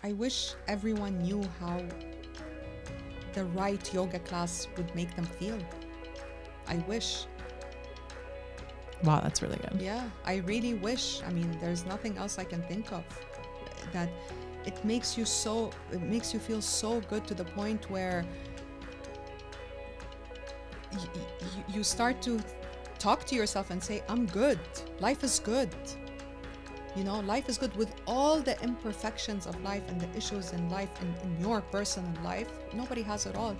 I wish everyone knew how the right yoga class would make them feel. I wish. Wow, that's really good. Yeah, I really wish. I mean, there's nothing else I can think of. That it makes you feel so good to the point where you start to talk to yourself and say, I'm good. Life is good. You know, life is good with all the imperfections of life and the issues in life and in your personal life. Nobody has it all.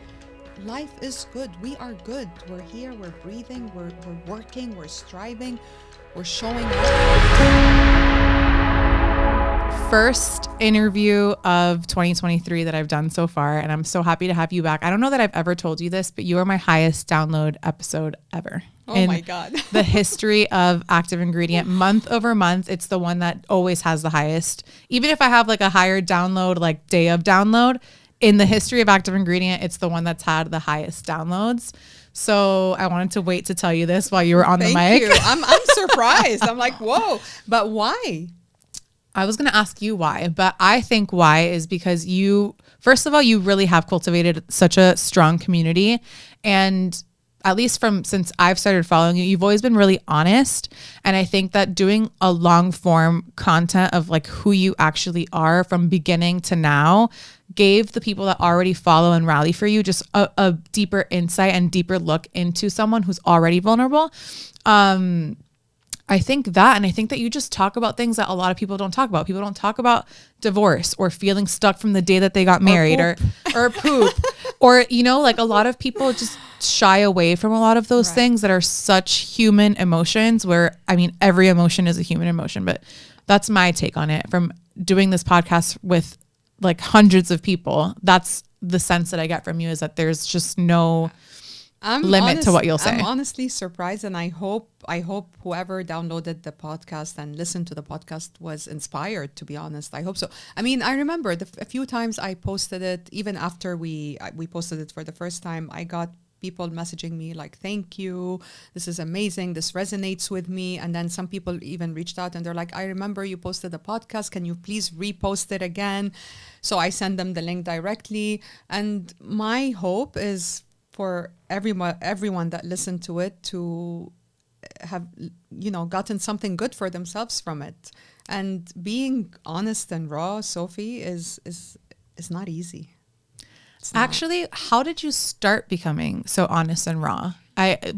Life is good. We are good. We're here. We're breathing. We're working. We're striving. We're showing up. First interview of 2023 that I've done so far, and I'm so happy to have you back. I don't know that I've ever told you this, but you are my highest download episode ever. Oh my God. The history of Active Ingredient, month over month, it's the one that always has the highest. Even if I have like a higher download, like day of download, in the history of Active Ingredient, it's the one that's had the highest downloads. So I wanted to wait to tell you this while you were on the mic. Thank you. I'm surprised. I'm like, whoa, but why? I was going to ask you why, but I think why is because you, first of all, you really have cultivated such a strong community. And at least since I've started following you, you've always been really honest. And I think that doing a long form content of like who you actually are from beginning to now gave the people that already follow and rally for you just a deeper insight and deeper look into someone who's already vulnerable. I think that, and I think that you just talk about things that a lot of people don't talk about. People don't talk about divorce or feeling stuck from the day that they got married or poop or, you know, like a lot of people just shy away from a lot of those things that are such human emotions where, I mean, every emotion is a human emotion, but that's my take on it from doing this podcast with like hundreds of people. That's the sense that I get from you is that there's just no limit to what you'll say. I'm honestly surprised, and I hope whoever downloaded the podcast and listened to the podcast was inspired, to be honest. I hope so. I mean, I remember a few times I posted it, even after we posted it for the first time, I got people messaging me like, thank you, this is amazing, this resonates with me. And then some people even reached out and they're like, I remember you posted a podcast, can you please repost it again? So I send them the link directly. And my hope is for everyone that listened to it to have, you know, gotten something good for themselves from it. And being honest and raw, Sophie, is not easy. Actually, how did you start becoming so honest and raw?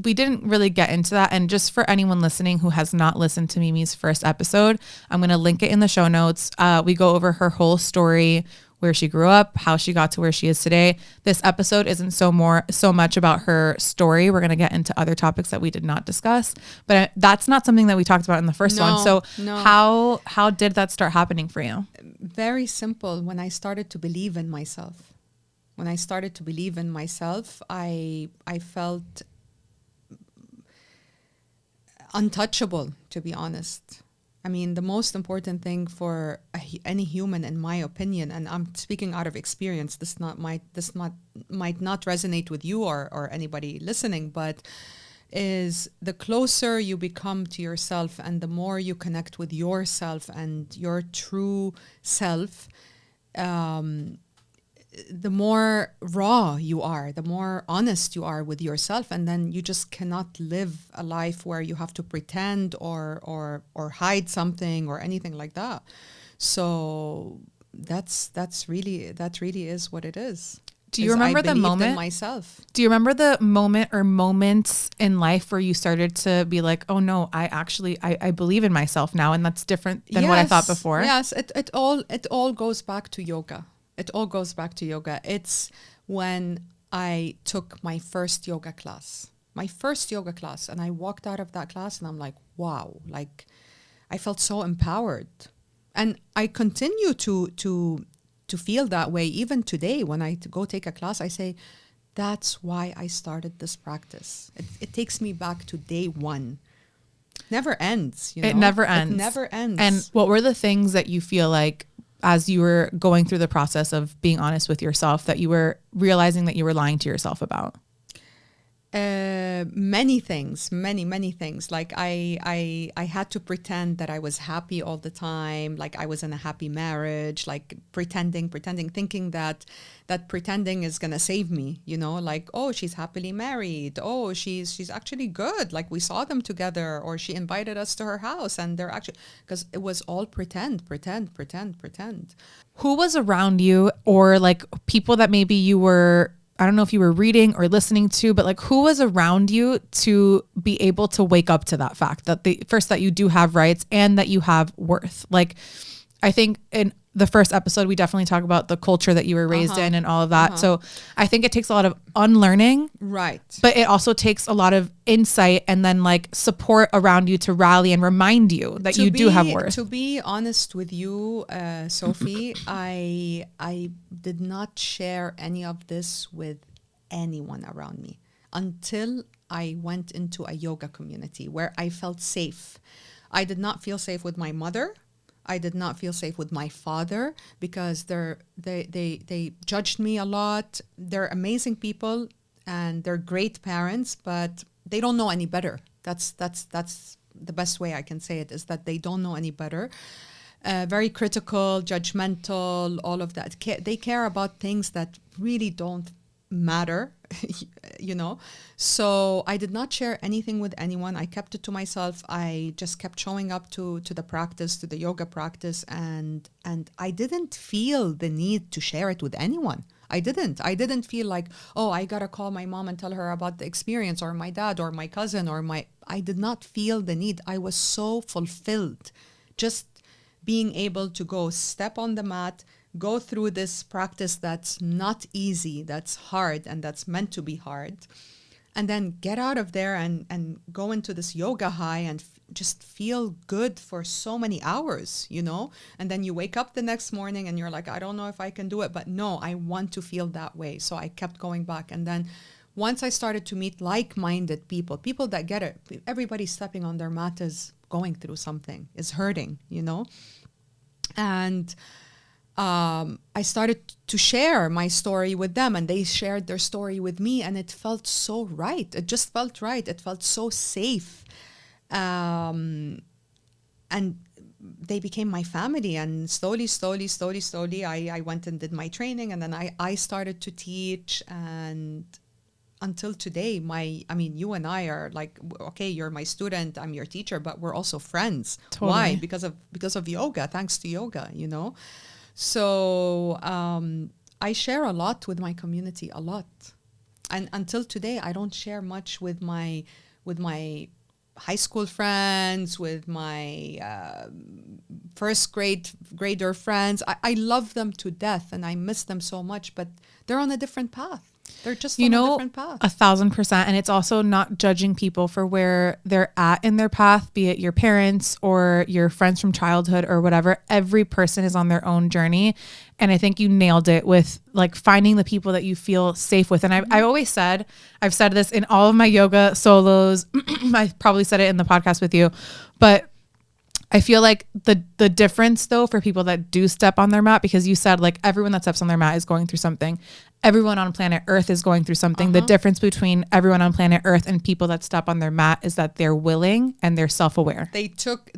We didn't really get into that. And just for anyone listening who has not listened to Mimi's first episode, I'm going to link it in the show notes. We go over her whole story, where she grew up, how she got to where she is today. This episode isn't so much about her story. We're going to get into other topics that we did not discuss, but that's not something that we talked about in the first one. So how did that start happening for you? Very simple. When I started to believe in myself. I felt untouchable, to be honest. I mean, the most important thing for any human, in my opinion, and I'm speaking out of experience, this might not resonate with you or anybody listening, but is the closer you become to yourself and the more you connect with yourself and your true self, the more raw you are, the more honest you are with yourself, and then you just cannot live a life where you have to pretend or hide something or anything like that. So that really is what it is. Do you remember the moment? In myself. Do you remember the moment or moments in life where you started to be like, oh no, I believe in myself now, and that's different than what I thought before? Yes, it all goes back to yoga. It's when I took my first yoga class, and I walked out of that class and I'm like, wow, like I felt so empowered. And I continue to feel that way even today. When I go take a class, I say, that's why I started this practice. It takes me back to day one. Never ends. You know? It never ends. And what were the things that you feel like, as you were going through the process of being honest with yourself, that you were realizing that you were lying to yourself about? Many things, many things. Like I had to pretend that I was happy all the time, like I was in a happy marriage, like pretending, thinking that pretending is gonna save me, you know, like, oh, she's happily married, oh, she's actually good, like we saw them together, or she invited us to her house and they're actually, because it was all pretend. Who was around you, or like people that maybe you were, I don't know if you were reading or listening to, but like who was around you to be able to wake up to that fact that that you do have rights and that you have worth? Like, I think in the first episode, we definitely talk about the culture that you were raised in and all of that. So I think it takes a lot of unlearning. Right. But it also takes a lot of insight and then like support around you to rally and remind you that you do have worth. To be honest with you, Sophie, I did not share any of this with anyone around me until I went into a yoga community where I felt safe. I did not feel safe with my mother. I did not feel safe with my father because they judged me a lot. They're amazing people and they're great parents, but they don't know any better. That's the best way I can say it, is that they don't know any better. Very critical, judgmental, all of that. They care about things that really don't matter, you know. So I did not share anything with anyone. I kept it to myself. I just kept showing up to the practice, to the yoga practice, and I didn't feel the need to share it with anyone. I didn't feel like, oh, I gotta call my mom and tell her about the experience, or my dad or my cousin I did not feel the need. I was so fulfilled just being able to go step on the mat, go through this practice that's not easy, that's hard, and that's meant to be hard, and then get out of there and go into this yoga high and just feel good for so many hours, you know? And then you wake up the next morning and you're like, I don't know if I can do it, but no, I want to feel that way. So I kept going back. And then once I started to meet like-minded people that get it, everybody stepping on their mat is going through something, is hurting, you know? And I started to share my story with them, and they shared their story with me, and it felt so right. It just felt right. It felt so safe. And they became my family, and slowly, I went and did my training, and then I started to teach, and until today, you and I are like, okay, you're my student, I'm your teacher, but we're also friends. Totally. Why? Because of yoga, thanks to yoga, you know? So I share a lot with my community, a lot. And until today, I don't share much with my high school friends, with my first grader friends. I love them to death and I miss them so much, but they're on a different path. They're just on a different path. 1,000%. And it's also not judging people for where they're at in their path, be it your parents or your friends from childhood or whatever. Every person is on their own journey. And I think you nailed it with like finding the people that you feel safe with. And I always said, I've said this in all of my yoga solos. I probably said it in the podcast with you, but I feel like the difference though for people that do step on their mat, because you said like everyone that steps on their mat is going through something. Everyone on planet Earth is going through something. The difference between everyone on planet Earth and people that step on their mat is that they're willing and they're self-aware. They took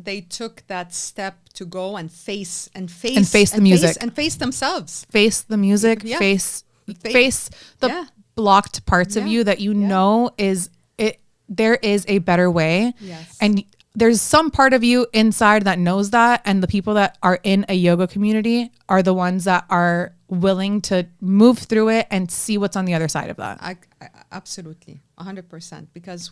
that step to go and face the music and face themselves. Face the music, face the blocked parts of you that you know is it. There is a better way. Yes. And there's some part of you inside that knows that, and the people that are in a yoga community are the ones that are willing to move through it and see what's on the other side of that. I absolutely, 100%, because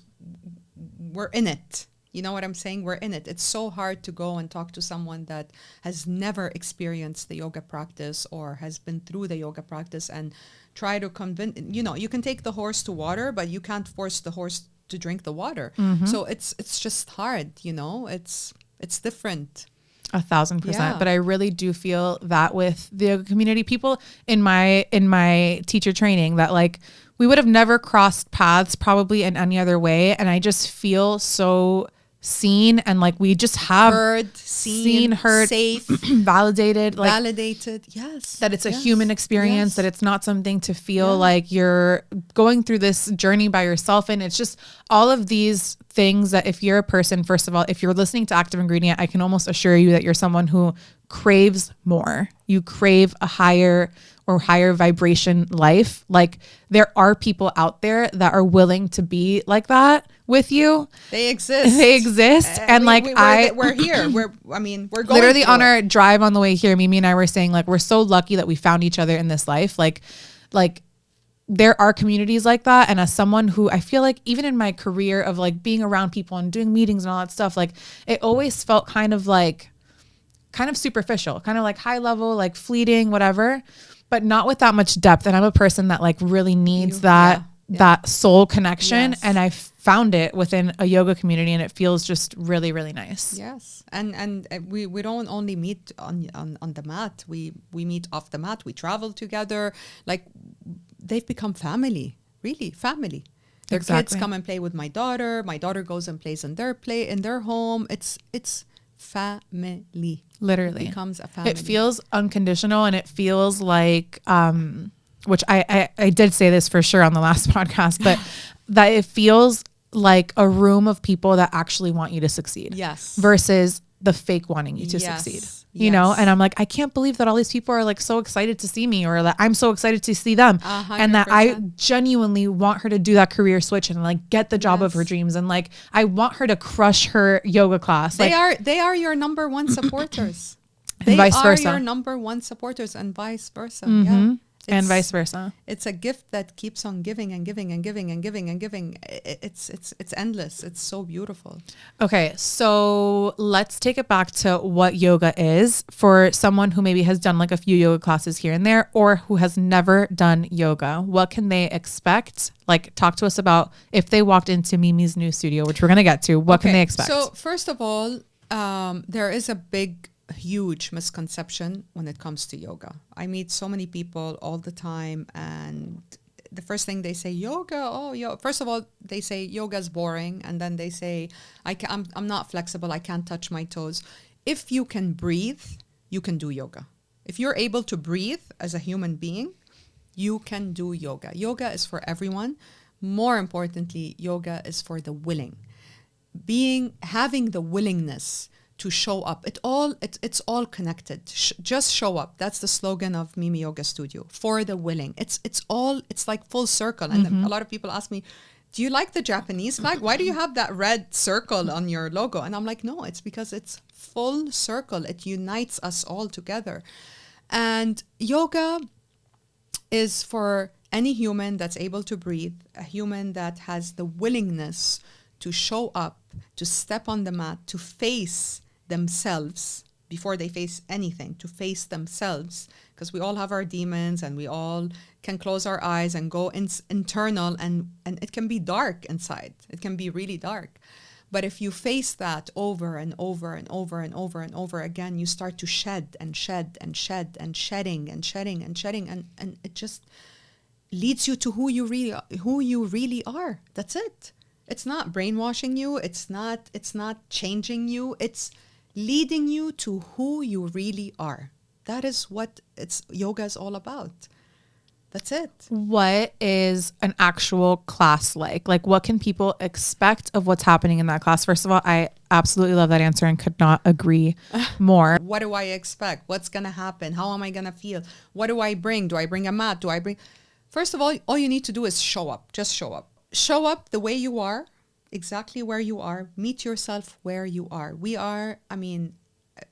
we're in it. You know what I'm saying? We're in it. It's so hard to go and talk to someone that has never experienced the yoga practice or has been through the yoga practice and try to convince, you know, you can take the horse to water, but you can't force the horse to drink the water. So it's just hard, you know, it's different. 1,000%. Yeah. But I really do feel that with the yoga community, people in my teacher training, that like we would have never crossed paths probably in any other way. And I just feel so seen, and like we just have Heard, seen, heard, safe, validated, like validated. Yes. that it's a yes, human experience, yes. that it's not something to feel like you're going through this journey by yourself. And it's just all of these things that if you're a person, first of all, if you're listening to Active Ingredient, I can almost assure you that you're someone who craves more. You crave a higher vibration life. Like there are people out there that are willing to be like that with you. They exist. And we're here. We're going literally on it. our drive on the way here, Mimi and I were saying like, we're so lucky that we found each other in this life. Like there are communities like that. And as someone who I feel like even in my career of like being around people and doing meetings and all that stuff, like it always felt kind of superficial, kind of like high level, like fleeting, whatever, but not with that much depth. And I'm a person that like really needs that soul connection. Yes. And I found it within a yoga community, and it feels just really, really nice. Yes. And we don't only meet on the mat. We meet off the mat. We travel together. Like they've become family, really family. Their kids come and play with my daughter. My daughter goes and plays in their home. It's family. Literally. It becomes a family. It feels unconditional, and it feels like, which I did say this for sure on the last podcast, but that it feels like a room of people that actually want you to succeed. Yes. Versus the fake wanting you to succeed. You know? And I'm like, I can't believe that all these people are like so excited to see me, or that I'm so excited to see them. 100%. And that I genuinely want her to do that career switch and like get the job of her dreams. And like, I want her to crush her yoga class. They are your number one supporters. And vice versa. Are your number one supporters, and vice versa. Mm-hmm. Yeah. And vice versa. It's a gift that keeps on giving and giving and giving and giving and giving. It's endless. It's so beautiful. Okay, so let's take it back to what yoga is for someone who maybe has done like a few yoga classes here and there, or who has never done yoga. What can they expect? Like, talk to us about if they walked into Mimi's new studio, which we're going to get to. What can they expect? So first of all, there is a huge misconception when it comes to yoga. I meet so many people all the time, and the first thing they say, yoga, first of all, they say yoga is boring, and then they say, I'm not flexible, I can't touch my toes. If you can breathe, you can do yoga. If you're able to breathe as a human being, you can do yoga. Yoga is for everyone. More importantly, yoga is for the willing. Having the willingness to show up. It's all connected. Just show up. That's the slogan of Mimi Yoga Studio, for the willing. It's like full circle. And a lot of people ask me, do you like the Japanese flag? Why do you have that red circle on your logo? And I'm like, no, it's because it's full circle. It unites us all together. And yoga is for any human that's able to breathe, a human that has the willingness to show up, to step on the mat, to face themselves before they face anything, to face themselves, because we all have our demons, and we all can close our eyes and go internal, and it can be dark inside. It can be really dark. But if you face that over and over and over and over and over again, you start to shed and shed and shed and shedding and shedding and shedding, and it just leads you to who you really are. That's it. It's not brainwashing you. It's not changing you. It's leading you to who you really are. That is what yoga is all about. That's it. What is an actual class like? Like, what can people expect of what's happening in that class? First of all, I absolutely love that answer and could not agree more. What do I expect? What's going to happen? How am I going to feel? What do I bring? Do I bring a mat? First of all you need to do is show up. Just show up. Show up the way you are. Exactly where you are. Meet yourself where you are.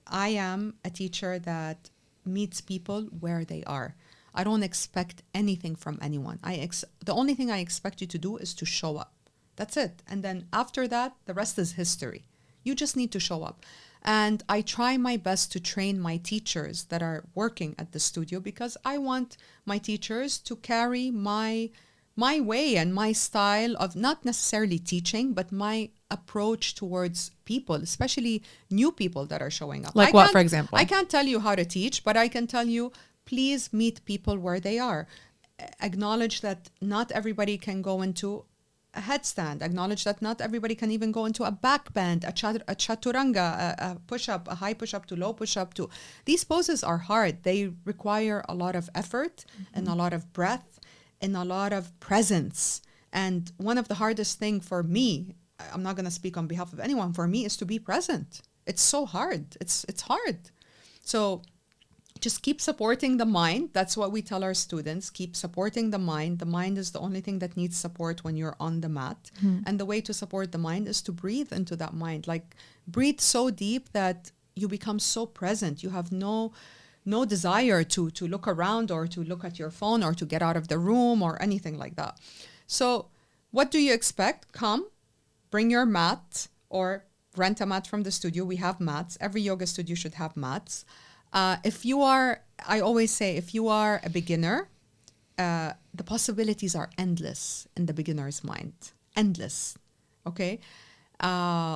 I am a teacher that meets people where they are. I don't expect anything from anyone. The only thing I expect you to do is to show up. That's it. And then after that, the rest is history. You just need to show up. And I try my best to train my teachers that are working at the studio, because I want my teachers to carry my way and my style of not necessarily teaching, but my approach towards people, especially new people that are showing up. Like what, for example? I can't tell you how to teach, but I can tell you, please meet people where they are. Acknowledge that not everybody can go into a headstand. Acknowledge that not everybody can even go into a back bend, a chaturanga, a push-up, a high push-up to low push-up. These poses are hard. They require a lot of effort and a lot of breath and a lot of presence. And one of the hardest thing for me, I'm not going to speak on behalf of anyone, for me is to be present. It's so hard. It's hard. So just keep supporting the mind. That's what we tell our students. Keep supporting the mind. The mind is the only thing that needs support when you're on the mat. And the way to support the mind is to breathe into that mind. Like breathe so deep that you become so present. You have no desire to look around or to look at your phone or to get out of the room or anything like that. So what do you expect? Come, bring your mat or rent a mat from the studio. We have mats. Every yoga studio should have mats. I always say, if you are a beginner, the possibilities are endless in the beginner's mind. Endless. Okay?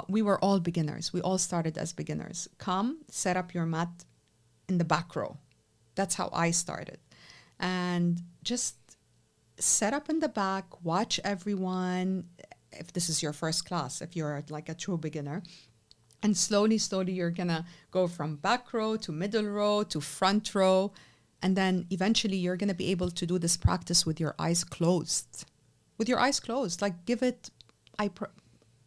We were all beginners. We all started as beginners. Come, set up your mat in the back row. That's how I started. And just set up in the back, watch everyone, if this is your first class, if you're like a true beginner. And slowly, you're going to go from back row to middle row to front row. And then eventually you're going to be able to do this practice with your eyes closed. With your eyes closed. Like give it,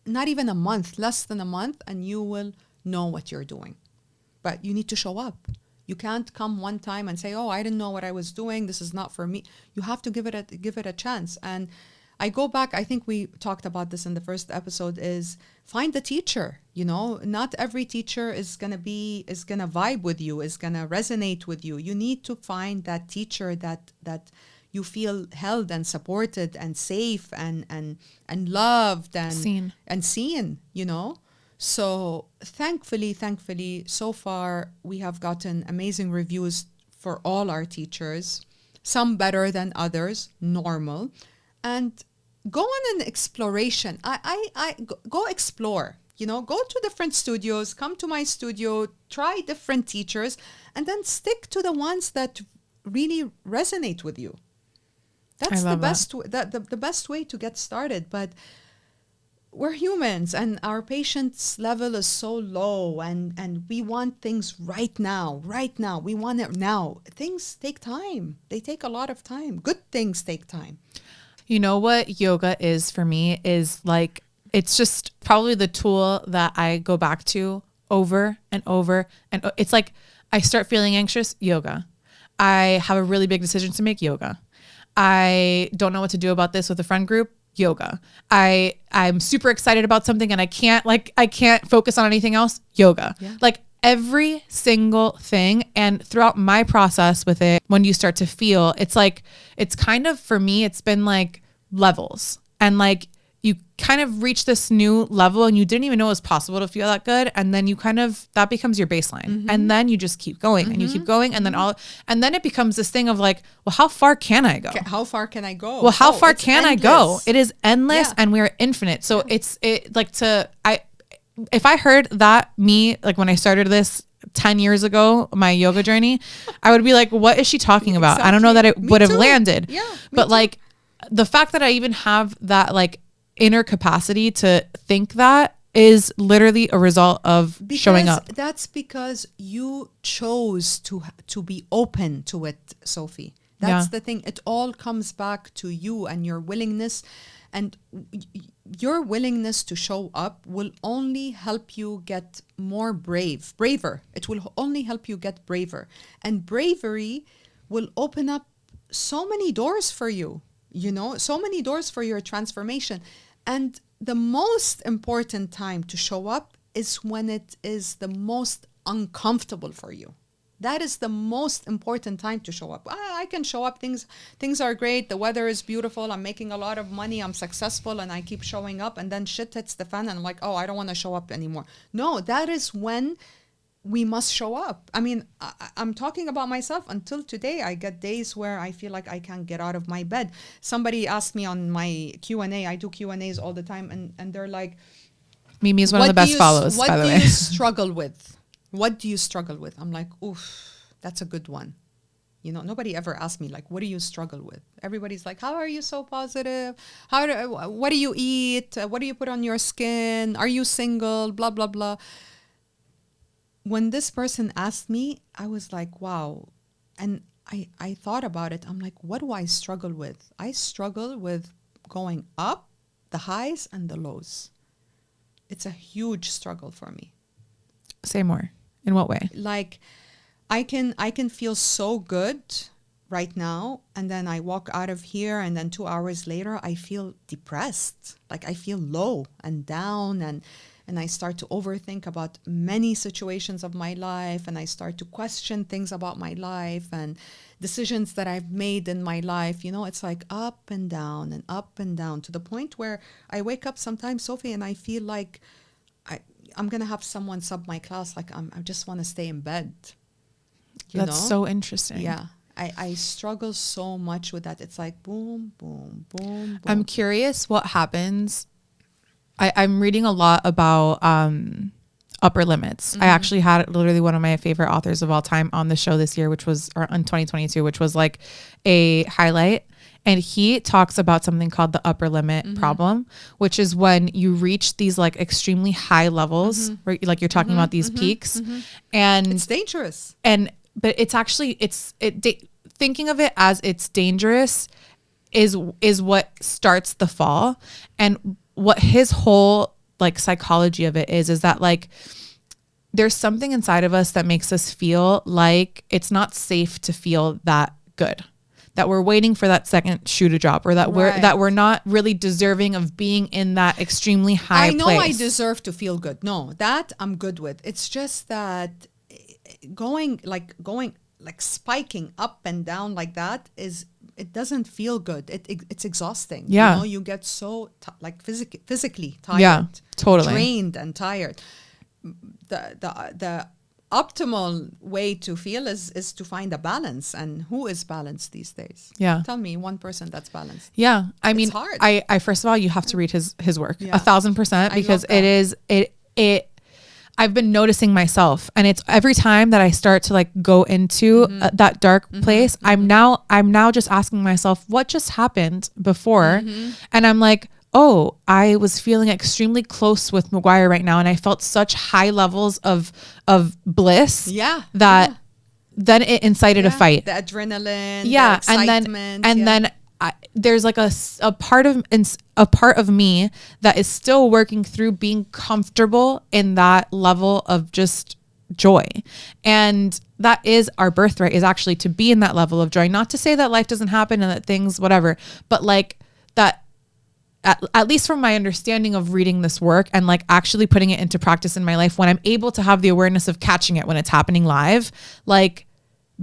not even a month, less than a month, and you will know what you're doing. But you need to show up. You can't come one time and say, oh, I didn't know what I was doing. This is not for me. You have to give it a chance. And I go back, I think we talked about this in the first episode, is find the teacher. You know, not every teacher is going to vibe with you, is going to resonate with you. You need to find that teacher that you feel held and supported and safe and loved and seen, you know. So thankfully, so far we have gotten amazing reviews for all our teachers, some better than others, normal. And go on an exploration. I go explore, you know, go to different studios, come to my studio, try different teachers, and then stick to the ones that really resonate with you. That's the best way to get started. But we're humans and our patience level is so low and we want things right now. We want it now. Things take time. They take a lot of time. Good things take time. You know what yoga is for me is like, it's just probably the tool that I go back to over and over. And it's like, I start feeling anxious, yoga. I have a really big decision to make, yoga. I don't know what to do about this with a friend group, yoga. I'm super excited about something and I can't focus on anything else, yoga. Yeah. Like every single thing. And throughout my process with it, when you start to feel, it's like, it's kind of, for me, it's been like levels. And like, you kind of reach this new level and you didn't even know it was possible to feel that good. And then you kind of, that becomes your baseline. Mm-hmm. And then you just keep going and you keep going. And then it becomes this thing of like, well, how far can I go? How far can I go? Well, how far can I go? It is endless and we're infinite. So if I heard that like when I started this 10 years ago, my yoga journey, I would be like, what is she talking about? Exactly. I don't know that it would have landed. Yeah, but like the fact that I even have that like inner capacity to think that is literally a result of showing up. That's because you chose to be open to it, Sophie. That's the thing. It all comes back to you and your willingness. And your willingness to show up will only help you get braver. It will only help you get braver. And bravery will open up so many doors for you, you know, so many doors for your transformation. And the most important time to show up is when it is the most uncomfortable for you. That is the most important time to show up. I can show up. Things are great. The weather is beautiful. I'm making a lot of money. I'm successful and I keep showing up. And then shit hits the fan and I'm like, oh, I don't want to show up anymore. No, that is when we must show up. I mean, I'm talking about myself. Until today, I get days where I feel like I can't get out of my bed. Somebody asked me on my Q&A. I do Q&As all the time. And they're like, Mimi is one of the best follows, by the way. What do you struggle with? What do you struggle with? I'm like, oof, that's a good one. You know, nobody ever asked me, like, what do you struggle with? Everybody's like, how are you so positive? What do you eat? What do you put on your skin? Are you single? Blah, blah, blah. When this person asked me, I was like, wow. And I thought about it. I'm like, what do I struggle with? I struggle with going up, the highs and the lows. It's a huge struggle for me. Say more. In what way? Like, I can feel so good right now, and then I walk out of here, and then 2 hours later I feel depressed. Like, I feel low and down, and I start to overthink about many situations of my life, and I start to question things about my life and decisions that I've made in my life. You know, it's like up and down to the point where I wake up sometimes, Sophie, and I feel like I'm gonna have someone sub my class. Like, I just want to stay in bed. That's so interesting. Yeah. I struggle so much with that. It's like boom, boom, boom, boom. I'm curious what happens. I'm reading a lot about upper limits. I actually had literally one of my favorite authors of all time on the show this year, which was in 2022, which was like a highlight. And he talks about something called the upper limit problem, which is when you reach these like extremely high levels, where, like, you're talking about these peaks, and it's dangerous. But it's actually, thinking of it as it's dangerous is what starts the fall. And what his whole like psychology of it is that like there's something inside of us that makes us feel like it's not safe to feel that good, that we're waiting for that second shoe to drop, or that we're not really deserving of being in that extremely high place. I know I deserve to feel good. No, that I'm good with. It's just that going spiking up and down like that it doesn't feel good. It's exhausting. Yeah. You know, you get so physically tired. Yeah, totally. Drained and tired. The optimal way to feel is to find a balance. And who is balanced these days? Yeah. Tell me one person that's balanced. Yeah. I mean, it's hard. I first of all, you have to read his work 1,000%, because I've been noticing myself, and it's every time that I start to like go into that dark place, I'm now just asking myself, what just happened before? And I'm like, oh, I was feeling extremely close with McGuire right now, and I felt such high levels of bliss that then it incited a fight. The adrenaline, the excitement. Then there's like a part of me that is still working through being comfortable in that level of just joy. And that is our birthright, is actually to be in that level of joy. Not to say that life doesn't happen and that things, whatever, but like that, at least from my understanding of reading this work and like actually putting it into practice in my life, when I'm able to have the awareness of catching it when it's happening live, like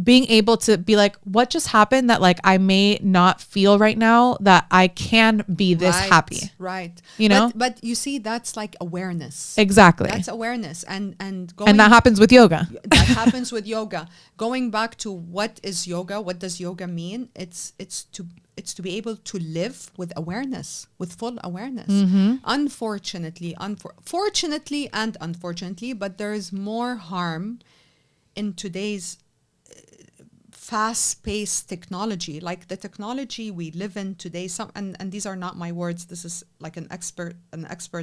being able to be like, what just happened that like I may not feel right now, that I can be this happy. Right. You know? But you see, that's like awareness. Exactly. That's awareness. And that happens with yoga. That happens with yoga. Going back to what is yoga, what does yoga mean? It's to be able to live with awareness, with full awareness. Unfortunately, fortunately and unfortunately, but there is more harm in today's fast-paced technology, like the technology we live in today. And these are not my words. This is like an expert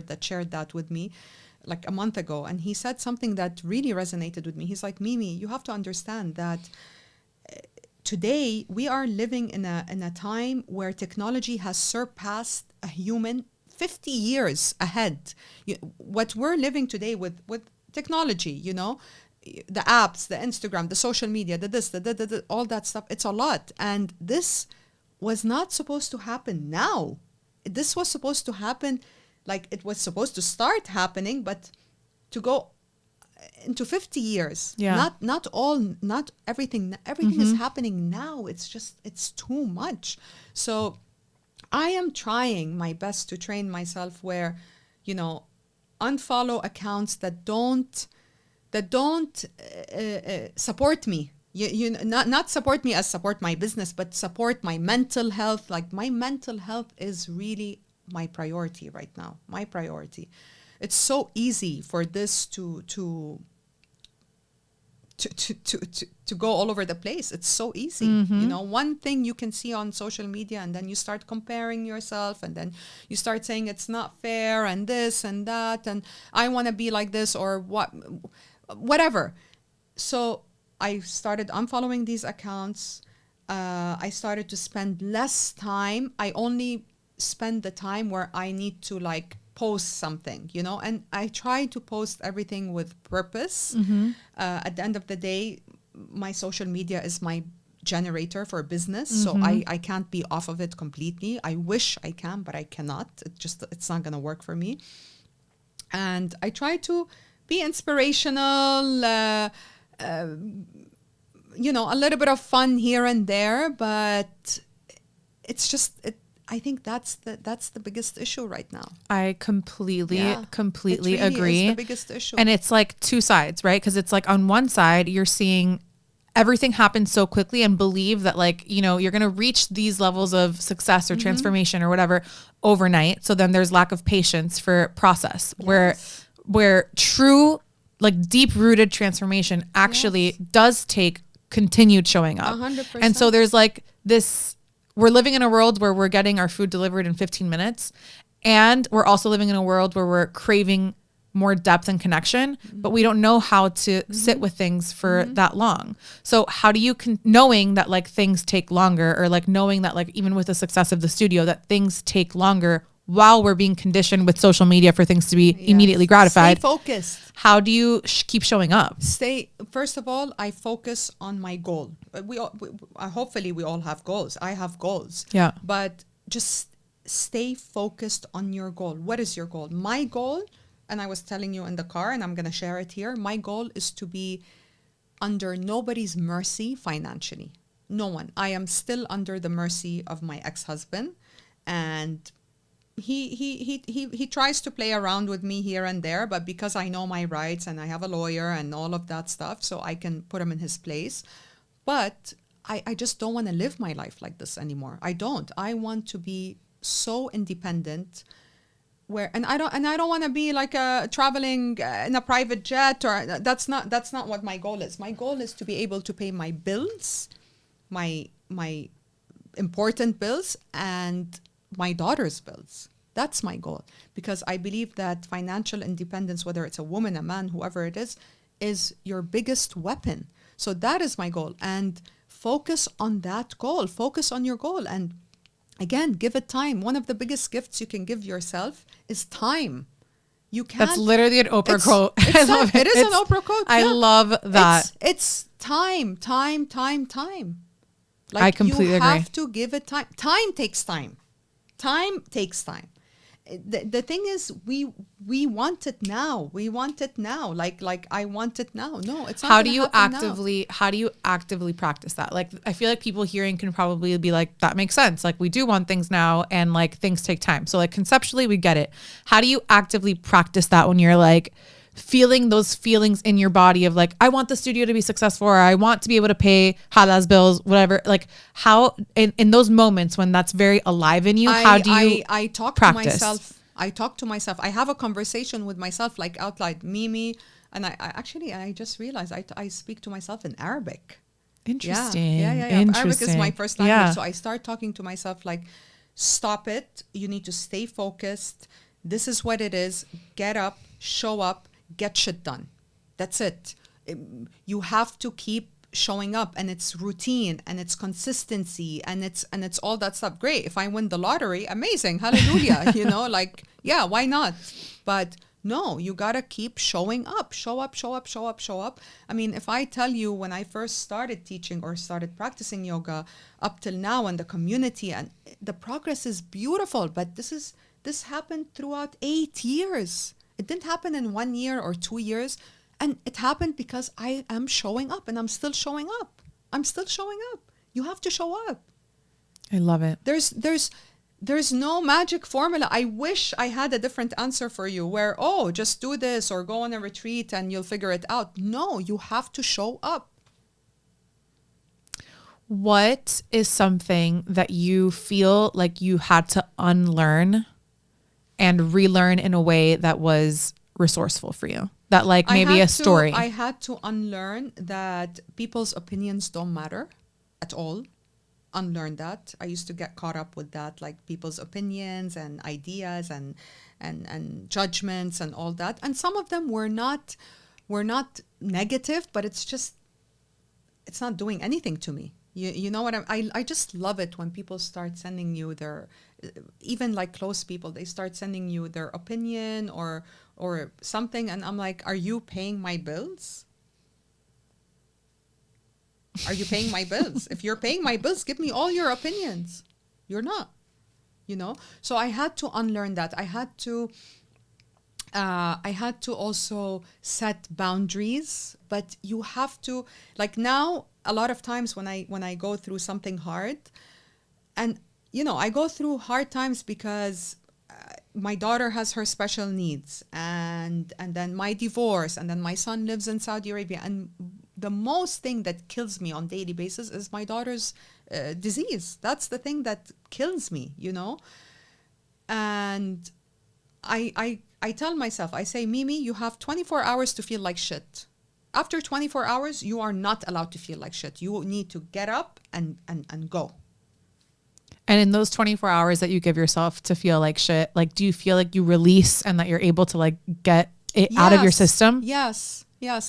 that shared that with me like a month ago, and he said something that really resonated with me. He's like, Mimi, you have to understand that today we are living in a time where technology has surpassed a human 50 years ahead. What we're living today with technology, you know, the apps, the Instagram, the social media, the all that stuff, it's a lot. And this was not supposed to happen now. This was supposed to happen, like it was supposed to start happening, but to go into 50 years. Yeah. Not everything is happening now. It's too much. So I am trying my best to train myself where, you know, unfollow accounts that don't support me. Not support me as support my business, but support my mental health. Like my mental health is really my priority right now. My priority. It's so easy for this to to go all over the place. It's so easy. You know, one thing you can see on social media, and then you start comparing yourself, and then you start saying it's not fair, and this and that, and I want to be like this, or whatever. So I started unfollowing these accounts. I started to spend less time. I only spend the time where I need to like post something, you know, and I try to post everything with purpose. At the end of the day, my social media is my generator for business. So I can't be off of it completely. I wish I can, but I cannot. It's not going to work for me. And I try to be inspirational, you know, a little bit of fun here and there, but it's just, I think that's the biggest issue right now. I completely It really agree. is the biggest issue. And it's like two sides, right? Because it's like on one side, you're seeing everything happen so quickly and believe that like, you know, you're going to reach these levels of success or transformation or whatever overnight. So then there's lack of patience for process where true, like deep rooted transformation actually does take continued showing up. 100%. And so there's like this, we're living in a world where we're getting our food delivered in 15 minutes. And we're also living in a world where we're craving more depth and connection, but we don't know how to sit with things for that long. So how do you, knowing that like things take longer, or like knowing that like even with the success of the studio, that things take longer while we're being conditioned with social media for things to be immediately gratified. Stay focused. How do you keep showing up? First of all, I focus on my goal. Hopefully we all have goals. I have goals. Yeah. But just stay focused on your goal. What is your goal? My goal, and I was telling you in the car, and I'm going to share it here. My goal is to be under nobody's mercy financially. No one. I am still under the mercy of my ex-husband, and he tries to play around with me here and there, but because I know my rights and I have a lawyer and all of that stuff, so I can put him in his place. But I just don't want to live my life like this anymore. I don't. I want to be so independent, and I don't want to be like traveling in a private jet, or that's not what my goal is. My goal is to be able to pay my bills, my important bills, and my daughter's bills. That's my goal, because I believe that financial independence, whether it's a woman, a man, whoever it is your biggest weapon. So that is my goal, and focus on that goal. Focus on your goal, and again, give it time. One of the biggest gifts you can give yourself is time. You can't. That's literally an Oprah quote. I love it. It is an Oprah quote. I love that. It's time. Like, I completely you have agree. to give it time. Time takes time. Time takes time. The thing is, we want it now. We want it now. Like I want it now. No, it's not. How do you actively practice that? Like, I feel like people hearing can probably be like, that makes sense. Like, we do want things now, and like things take time. So like conceptually we get it. How do you actively practice that when you're like feeling those feelings in your body of like, I want the studio to be successful, or I want to be able to pay Hala's bills, whatever. Like, how in those moments when that's very alive in you, how do you I talk practice? to myself. I talk to myself. I have a conversation with myself, like out loud, Mimi. And I just realized I speak to myself in Arabic. Interesting. Yeah. Interesting. Arabic is my first language. Yeah. So I start talking to myself like, stop it. You need to stay focused. This is what it is. Get up, show up, get shit done. That's it. You have to keep showing up, and it's routine, and it's consistency, and it's all that stuff. Great. If I win the lottery, amazing. Hallelujah. You know, like, yeah, why not? But no, you got to keep showing up. Show up. I mean, if I tell you, when I first started teaching or started practicing yoga up till now, and the community, and the progress is beautiful, but this happened throughout 8 years. It didn't happen in 1 year or 2 years. And it happened because I am showing up, and I'm still showing up. You have to show up. I love it. There's no magic formula. I wish I had a different answer for you where, just do this or go on a retreat and you'll figure it out. No, you have to show up. What is something that you feel like you had to unlearn and relearn in a way that was resourceful for you? that like maybe a story. I had to unlearn that people's opinions don't matter at all. Unlearn that. I used to get caught up with that, like people's opinions and ideas and judgments and all that. And some of them were not negative, but it's not doing anything to me. You know what I just love it when people start sending you their, even like close people, they start sending you their opinion or something, and I'm like, are you paying my bills? Are you paying my bills? If you're paying my bills, give me all your opinions. You're not, you know? So I had to unlearn that. I had to also set boundaries, but you have to, like now, a lot of times when I go through something hard, and, you know, I go through hard times because my daughter has her special needs, and then my divorce, and then my son lives in Saudi Arabia, and the most thing that kills me on daily basis is my daughter's disease. That's the thing that kills me, you know. And I tell myself, I say, Mimi, you have 24 hours to feel like shit. After 24 hours, you are not allowed to feel like shit. You need to get up and go. And in those 24 hours that you give yourself to feel like shit, like, do you feel like you release and that you're able to like get it out of your system? Yes.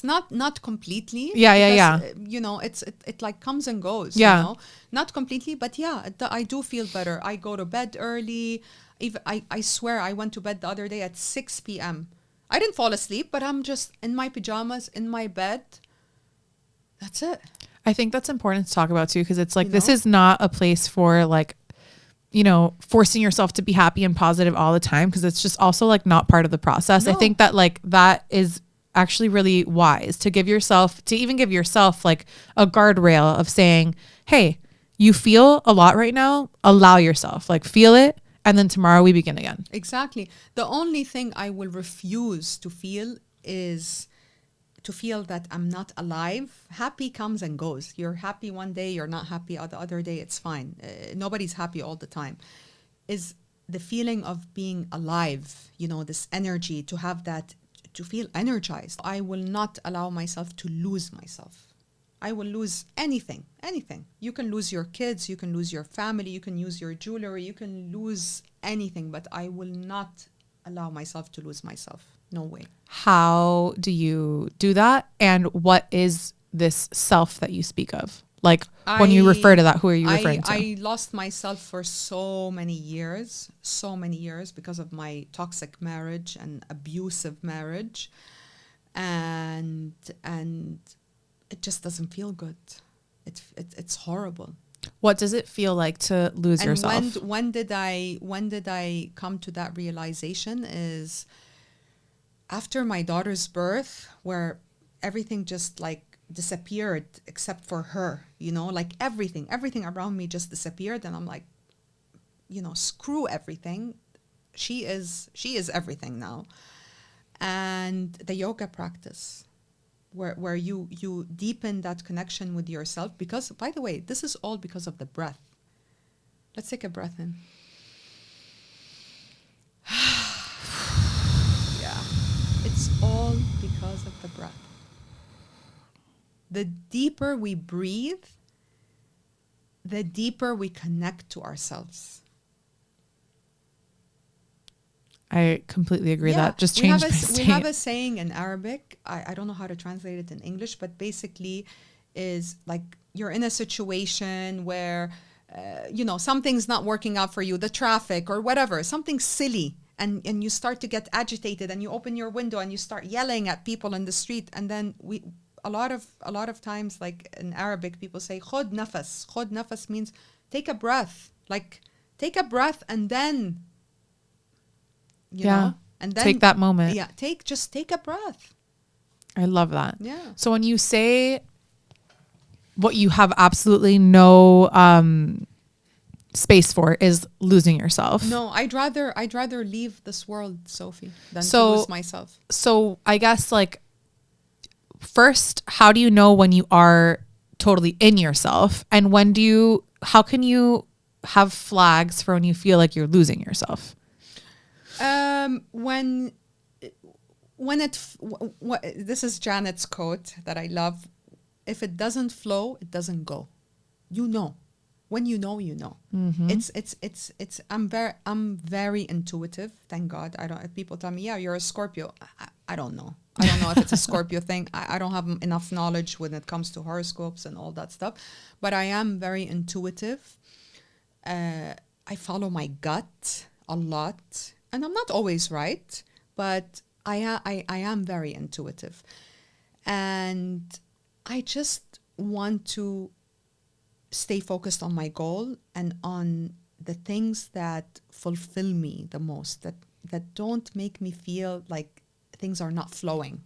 Not completely. Yeah. You know, it like comes and goes. Yeah. You know? Not completely, but yeah, I do feel better. I go to bed early. Even I swear I went to bed the other day at 6 p.m. I didn't fall asleep, but I'm just in my pajamas, in my bed. That's it. I think that's important to talk about too, because it's like, this is not a place for like, you know, forcing yourself to be happy and positive all the time, because it's just also like not part of the process. No. I think that like that is actually really wise to give yourself like a guardrail of saying, hey, you feel a lot right now, allow yourself, like feel it, and then tomorrow we begin again. Exactly. The only thing I will refuse to feel is to feel that I'm not alive. Happy comes and goes. You're happy one day, you're not happy the other day, it's fine. Nobody's happy all the time. Is the feeling of being alive, you know, this energy, to have that, to feel energized. I will not allow myself to lose myself. I will lose anything. You can lose your kids, you can lose your family, you can lose your jewelry, you can lose anything, but I will not allow myself to lose myself. No way. How do you do that? And what is this self that you speak of? Like when you refer to that, who are you referring to? I lost myself for so many years because of my toxic marriage and abusive marriage. And it just doesn't feel good. It's horrible. What does it feel like to lose yourself? When did I come to that realization is after my daughter's birth, where everything just like disappeared except for her, you know, like everything around me just disappeared. And I'm like, you know, screw everything. She is everything now. And the yoga practice, where you deepen that connection with yourself, because, by the way, this is all because of the breath. Let's take a breath in. Yeah, it's all because of the breath. The deeper we breathe, the deeper we connect to ourselves. I completely agree. Yeah. That just changed my state. We have a saying in Arabic. I don't know how to translate it in English, but basically is like you're in a situation where, you know, something's not working out for you, the traffic or whatever, something silly. And you start to get agitated and you open your window and you start yelling at people in the street. And then a lot of times, like in Arabic, people say, khod nafas. Khod nafas means take a breath. Like take a breath and then, you know, and then take that moment. Yeah. Just take a breath. I love that. Yeah. So when you say what you have absolutely no space for is losing yourself. No, I'd rather leave this world, Sophie, than to lose myself. So I guess like first, how do you know when you are totally in yourself, and how can you have flags for when you feel like you're losing yourself? when this is Janet's quote that I love. If it doesn't flow, it doesn't go. You know. When you know, you know. Mm-hmm. It's I'm very intuitive, thank God. I don't, if people tell me, yeah, you're a Scorpio. I don't know. I don't know if it's a Scorpio thing. I don't have enough knowledge when it comes to horoscopes and all that stuff. But I am very intuitive. I follow my gut a lot. And I'm not always right, but I am very intuitive. And I just want to stay focused on my goal and on the things that fulfill me the most, that don't make me feel like things are not flowing,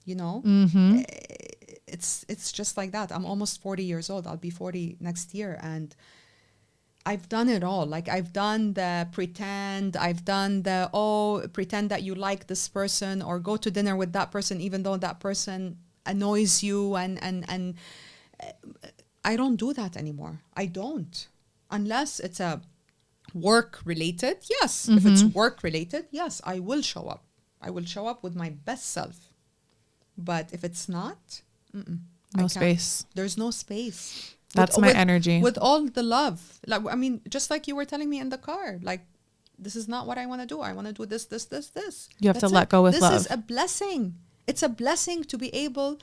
you know? Mm-hmm. It's just like that. I'm almost 40 years old. I'll be 40 next year. And I've done it all. Like I've done the pretend, I've done the, pretend that you like this person or go to dinner with that person, even though that person annoys you and I don't do that anymore. I don't. Unless it's a work related. Yes. Mm-hmm. If it's work related, yes, I will show up. I will show up with my best self. But if it's not, no space. There's no space. That's my energy. With all the love. Like, I mean, just like you were telling me in the car, like, this is not what I want to do. I want to do this. You have to let go with love. This is a blessing. It's a blessing to be able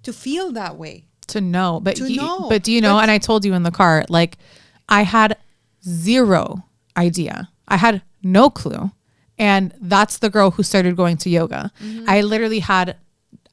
to feel that way. To know. But do you know, But, and I told you in the car, like I had zero idea. I had no clue. And that's the girl who started going to yoga. Mm-hmm. I literally had,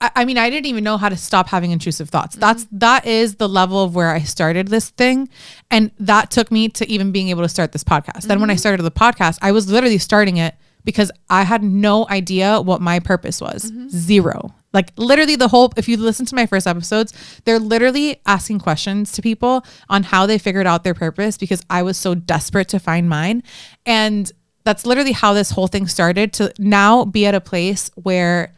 I mean, I didn't even know how to stop having intrusive thoughts. Mm-hmm. That is the level of where I started this thing. And that took me to even being able to start this podcast. Mm-hmm. Then when I started the podcast, I was literally starting it because I had no idea what my purpose was. Mm-hmm. Zero. Like literally if you listen to my first episodes, they're literally asking questions to people on how they figured out their purpose because I was so desperate to find mine. And that's literally how this whole thing started, to now be at a place where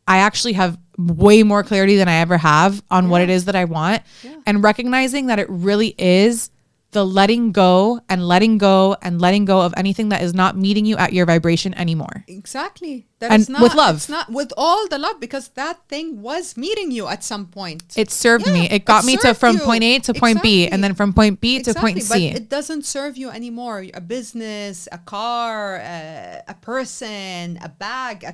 I actually have way more clarity than I ever have on what it is that I want, and recognizing that it really is the letting go and letting go and letting go of anything that is not meeting you at your vibration anymore. Exactly. And with love. It's not with all the love, because that thing was meeting you at some point. It served me. It got me from point A to point B, and then from point B to point C. But it doesn't serve you anymore. A business, a car, a person, a bag,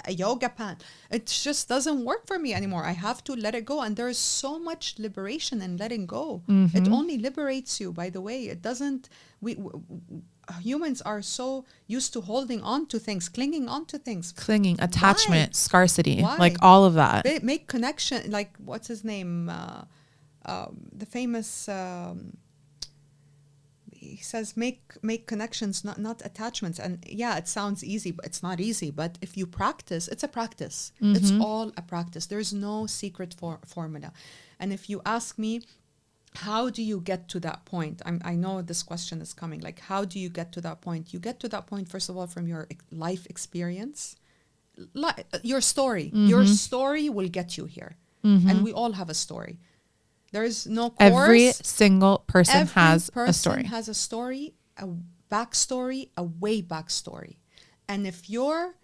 a yoga pant. It just doesn't work for me anymore. I have to let it go. And there is so much liberation in letting go. Mm-hmm. It only liberates you, by the way. It doesn't... Humans are so used to holding on to things, clinging on to things. Clinging, attachment, scarcity, Why? like all of that. Make connection, like what's his name? The famous, he says, make connections, not attachments. And yeah, it sounds easy, but it's not easy. But if you practice, it's a practice. Mm-hmm. It's all a practice. There's no secret formula. And if you ask me, how do you get to that point? I know this question is coming. Like, how do you get to that point? You get to that point, first of all, from your life experience, your story. Mm-hmm. Your story will get you here. Mm-hmm. And we all have a story. There is no course. Every single person has a story. Has a story, a backstory, a way back story. And if your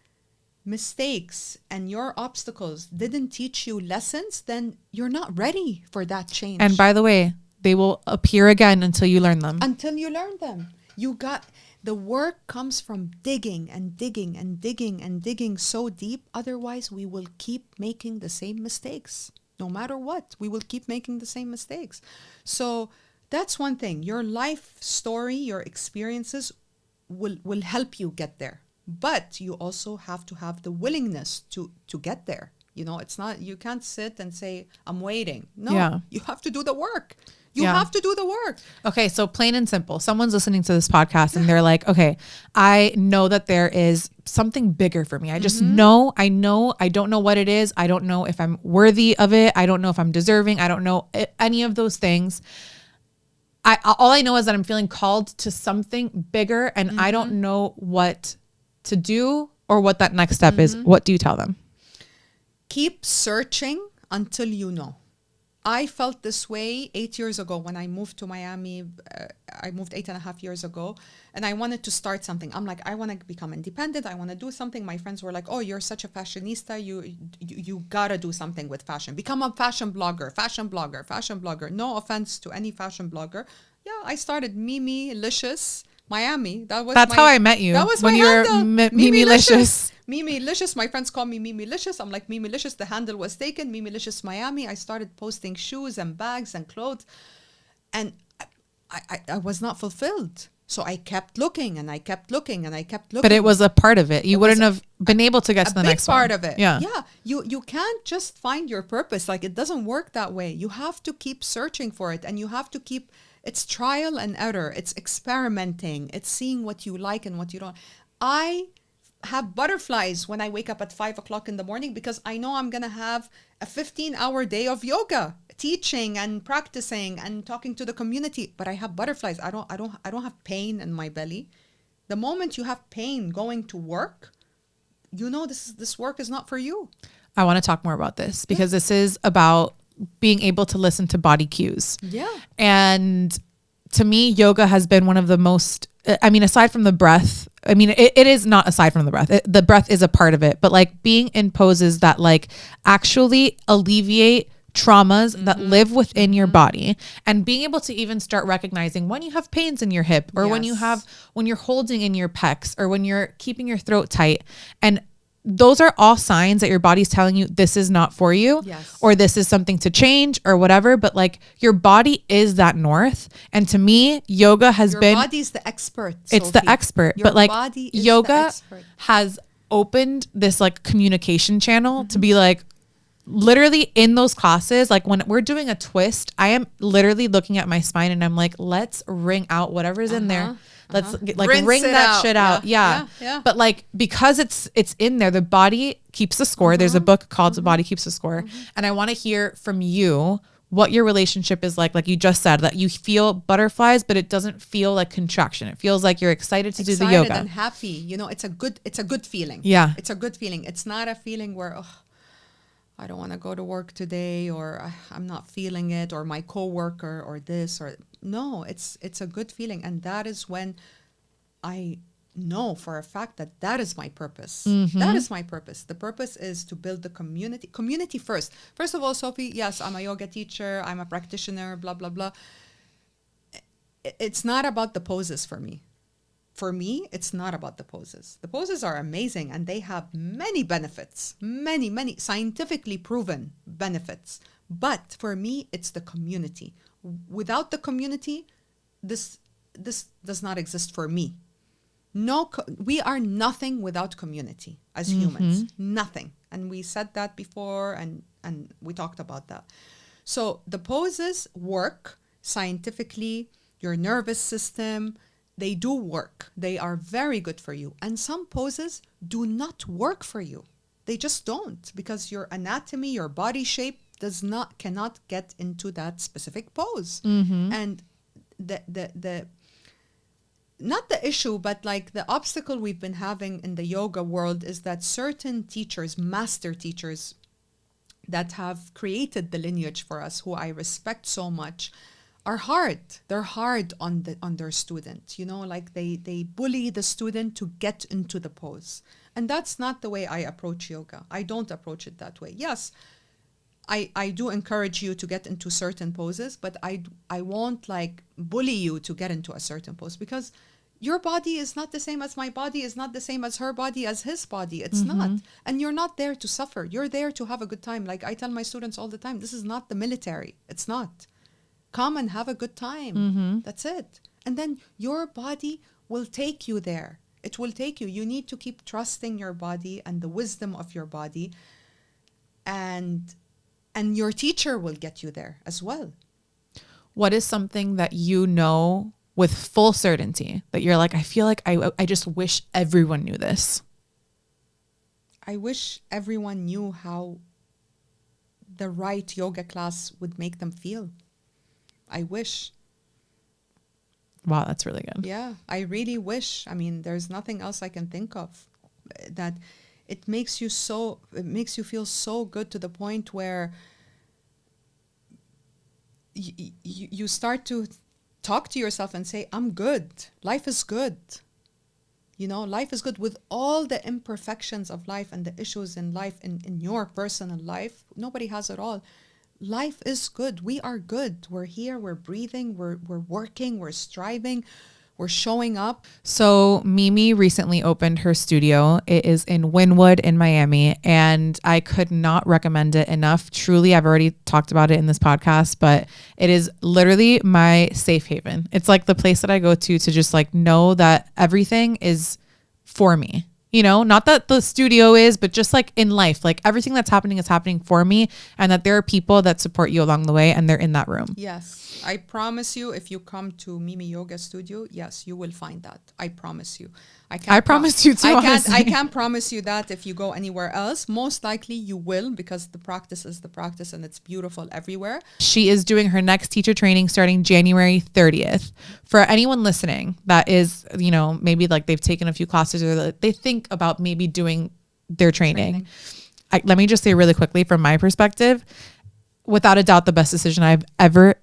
mistakes and your obstacles didn't teach you lessons, then you're not ready for that change. And by the way, they will appear again until you learn them. Until you learn them. The work comes from digging and digging and digging and digging so deep. Otherwise, we will keep making the same mistakes. No matter what, we will keep making the same mistakes. So that's one thing. Your life story, your experiences will help you get there. But you also have to have the willingness to get there. You know, it's not, you can't sit and say, I'm waiting. No, you have to do the work. You have to do the work. Okay, so plain and simple. Someone's listening to this podcast and they're like, okay, I know that there is something bigger for me. I just know, I don't know what it is. I don't know if I'm worthy of it. I don't know if I'm deserving. I don't know any of those things. All I know is that I'm feeling called to something bigger, and I don't know what to do or what that next step is. What do you tell them? Keep searching until you know. I felt this way 8 years ago when I moved to Miami. I moved 8.5 years ago, and I wanted to start something. I'm like, I want to become independent. I want to do something. My friends were like, oh, you're such a fashionista. You gotta do something with fashion. Become a fashion blogger. No offense to any fashion blogger. Yeah, I started Mimi Licious Miami. That's how I met you. That was when my you handle. were Mimi Licious. Mimi Licious. My friends call me Mimi Licious. I'm like, Mimi Licious. The handle was taken. Mimi Licious Miami. I started posting shoes and bags and clothes, and I was not fulfilled. So I kept looking and I kept looking and I kept looking. But it was a part of it. You wouldn't have been able to get to the next part one. of it. Yeah. Yeah. You can't just find your purpose. Like, it doesn't work that way. You have to keep searching for it, and you have to keep, it's trial and error. It's experimenting. It's seeing what you like and what you don't. I have butterflies when I wake up at 5 o'clock in the morning, because I know I'm going to have a 15-hour day of yoga, teaching and practicing and talking to the community. But I have butterflies. I don't have pain in my belly. The moment you have pain going to work, you know this work is not for you. I want to talk more about this, because this is about being able to listen to body cues. Yeah. And to me, yoga has been one of the most, I mean, aside from the breath, I mean, it is not aside from the breath. The breath is a part of it, but like being in poses that like actually alleviate traumas that live within your body, and being able to even start recognizing when you have pains in your hip, or when you're holding in your pecs, or when you're keeping your throat tight. And those are all signs that your body's telling you this is not for you, or this is something to change, or whatever. But like, your body is that north. And to me, yoga has been, your body's the expert. It's the expert. Your but like, body is yoga has opened this like communication channel to be like, literally in those classes, like when we're doing a twist, I am literally looking at my spine and I'm like, let's wring out whatever's in there. Let's like wring that shit out. Yeah. But like, because it's in there, the body keeps the score. There's a book called The Body Keeps the Score. And I want to hear from you what your relationship is like you just said, that you feel butterflies, but it doesn't feel like contraction. It feels like you're excited to do the yoga. And happy. You know, it's a good feeling. Yeah. It's a good feeling. It's not a feeling where, oh, I don't want to go to work today, or I'm not feeling it, or my coworker, or this, or no, it's a good feeling. And that is when I know for a fact that is my purpose. That is my purpose. The purpose is to build the community first. First of all, Sophie, yes, I'm a yoga teacher, I'm a practitioner, blah, blah, blah. It's not about the poses for me. For me, it's not about the poses. The poses are amazing, and they have many benefits, many scientifically proven benefits. But for me, it's the community. Without the community, this does not exist for me. We are nothing without community as humans. Nothing. And we said that before, and we talked about that. So the poses work scientifically, your nervous system, they do work. They are very good for you. And some poses do not work for you. They just don't, because your anatomy, your body shape cannot get into that specific pose. And the not the issue, but like the obstacle we've been having in the yoga world is that certain teachers, master teachers that have created the lineage for us, who I respect so much, are hard. They're hard on their student. You know, like they bully the student to get into the pose. And that's not the way I approach yoga. I don't approach it that way. Yes, I do encourage you to get into certain poses, but I won't like bully you to get into a certain pose, because your body is not the same as my body, is not the same as her body, as his body. It's not. And you're not there to suffer. You're there to have a good time. Like I tell my students all the time, this is not the military. It's not. Come and have a good time. That's it. And then your body will take you there. It will take you. You need to keep trusting your body and the wisdom of your body. And your teacher will get you there as well. What is something that you know with full certainty that you're like, I feel like I just wish everyone knew this? I wish everyone knew how the right yoga class would make them feel. I wish. Wow, that's really good. Yeah, I really wish. I mean, there's nothing else I can think of. That it makes you feel so good, to the point where you start to talk to yourself and say, I'm good. Life is good. You know, life is good with all the imperfections of life and the issues in life, in your personal life. Nobody has it all. Life is good. We are good. We're here. We're breathing. We're working. We're striving. We're showing up. So Mimi recently opened her studio. It is in Wynwood in Miami, and I could not recommend it enough. Truly, I've already talked about it in this podcast, but it is literally my safe haven. It's like the place that I go to just like know that everything is for me. You know, not that the studio is, but just like in life, like everything that's happening is happening for me, and that there are people that support you along the way, and they're in that room. Yes. I promise you, if you come to Mimi Yoga Studio, yes, you will find that. I promise you. I promise you too. I can't promise you that if you go anywhere else. Most likely you will, because the practice is the practice and it's beautiful everywhere. She is doing her next teacher training starting January 30th. For anyone listening that is, you know, maybe like they've taken a few classes or they think about maybe doing their training. Let me just say really quickly from my perspective, without a doubt, the best decision I've ever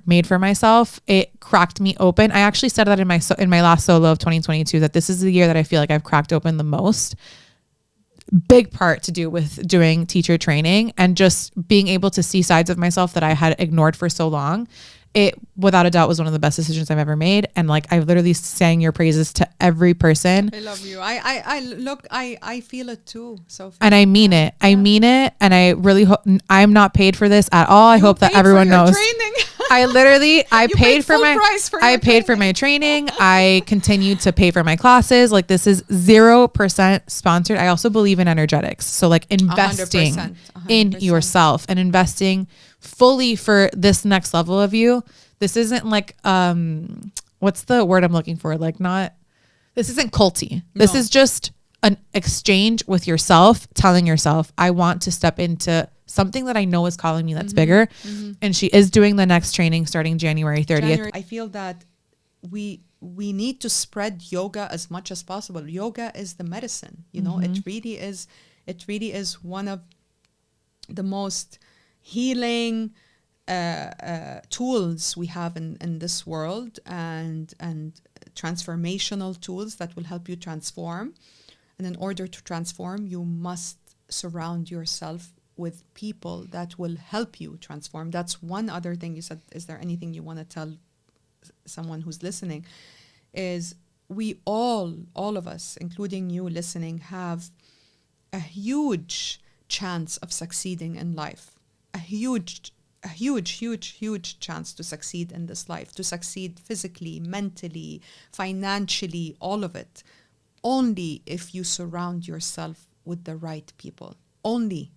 made for myself. It cracked me open. I actually said that in my last solo of 2022, that this is the year that I feel like I've cracked open the most. Big part to do with doing teacher training and just being able to see sides of myself that I had ignored for so long. It without a doubt was one of the best decisions I've ever made. And like, I've literally sang your praises to every person. I love you. I feel it too. So, and I mean it. I mean it. And I really hope I'm not paid for this at all. I hope that everyone knows. I paid for my training. I continue to pay for my classes. Like, this is 0% sponsored. I also believe in energetics. So like investing 100%. In yourself and investing fully for this next level of you. This isn't like, what's the word I'm looking for? Like this isn't culty. This is just an exchange with yourself, telling yourself, I want to step into something that I know is calling me that's bigger. And she is doing the next training starting January 30th. I feel that we need to spread yoga as much as possible. Yoga is the medicine, you know, it really is one of the most healing tools we have in this world, and transformational tools that will help you transform. And in order to transform, you must surround yourself with people that will help you transform. That's one other thing you said. Is there anything you want to tell someone who's listening? Is we all of us, including you listening, have a huge chance of succeeding in life. A huge chance to succeed in this life, to succeed physically, mentally, financially, all of it. Only if you surround yourself with the right people. Only.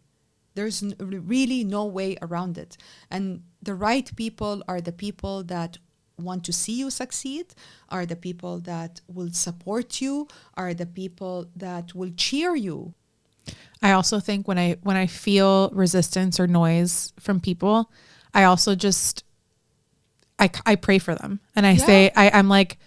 There's really no way around it. And the right people are the people that want to see you succeed, are the people that will support you, are the people that will cheer you. I also think when I feel resistance or noise from people, I also just, I pray for them. And I say, I'm like,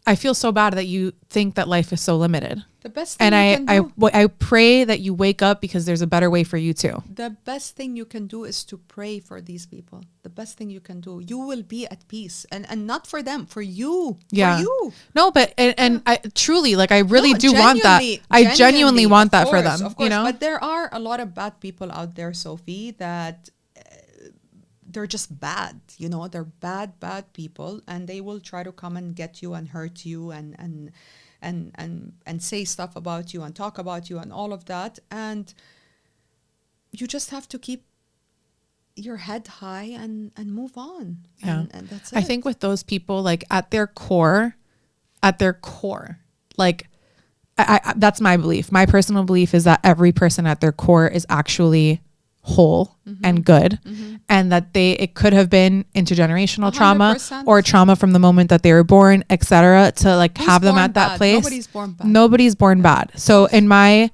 I feel so bad that you think that life is so limited. The best thing I pray that you wake up, because there's a better way for you too. The best thing you can do is to pray for these people. The best thing you can do. You will be at peace, and not for them, for you. Yeah. For you. No, but and I truly, like, I really do want that. I genuinely want that for them. Of course, you know? But there are a lot of bad people out there, Sophie, that they're just bad. You know, they're bad people, and they will try to come and get you and hurt you and say stuff about you and talk about you and all of that. And you just have to keep your head high and move on. Yeah. And that's it. I think with those people, like at their core, like I that's my belief. My personal belief is that every person at their core is actually whole and good, and that it could have been intergenerational 100%. Trauma or trauma from the moment that they were born, etc., to like have them at that place. Nobody's born bad. So in my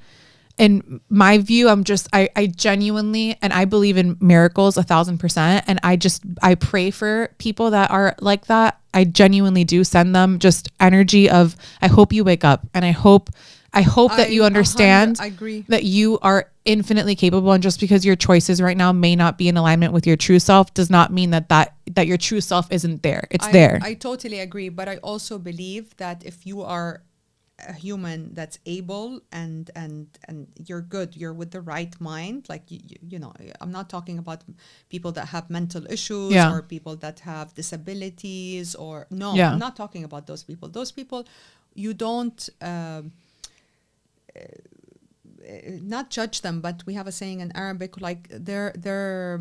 in my view, I genuinely, and I believe in miracles 1,000%. And I pray for people that are like that. I genuinely do send them just energy of, I hope you wake up, and I hope that you understand I agree. that you are infinitely capable. And just because your choices right now may not be in alignment with your true self does not mean that your true self isn't there. It's there. I totally agree. But I also believe that if you are a human that's able and you're good, you're with the right mind, like you know, I'm not talking about people that have mental issues or people that have disabilities or I'm not talking about those people. You don't not judge them, but we have a saying in Arabic, like they're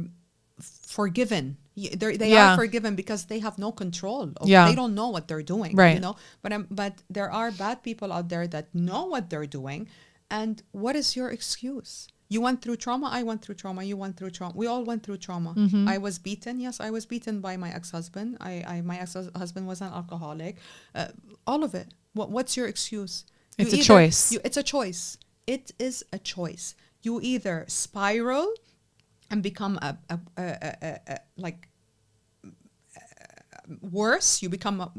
forgiven. They are forgiven because they have no control. They don't know what they're doing, right? You know. But there are bad people out there that know what they're doing. And what is your excuse? You went through trauma. I went through trauma. You went through trauma. We all went through trauma. Mm-hmm. I was beaten. Yes, I was beaten by my ex-husband. My ex-husband was an alcoholic. All of it. What's your excuse? It's a choice. It's a choice. It is a choice. You either spiral and become worse. You become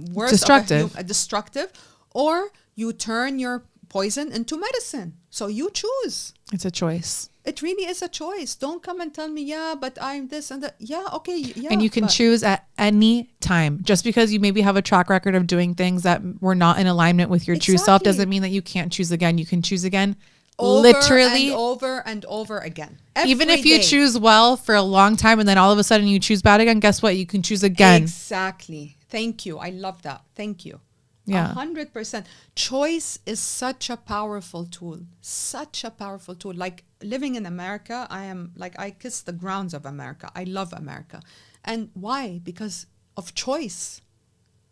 destructive, or you turn your poison into medicine. So you choose. It's a choice. It really is a choice. Don't come and tell me, but I'm this and that. Yeah, okay, yeah. And you can choose at any time. Just because you maybe have a track record of doing things that were not in alignment with your true self doesn't mean that you can't choose again. You can choose again. Literally over and over again. Even if you choose well for a long time and then all of a sudden you choose bad again, guess what? You can choose again. Exactly. Thank you. I love that. Thank you. Yeah. 100%. Choice is such a powerful tool. Such a powerful tool. Like living in America, I kiss the grounds of America. I love America. And why? Because of choice.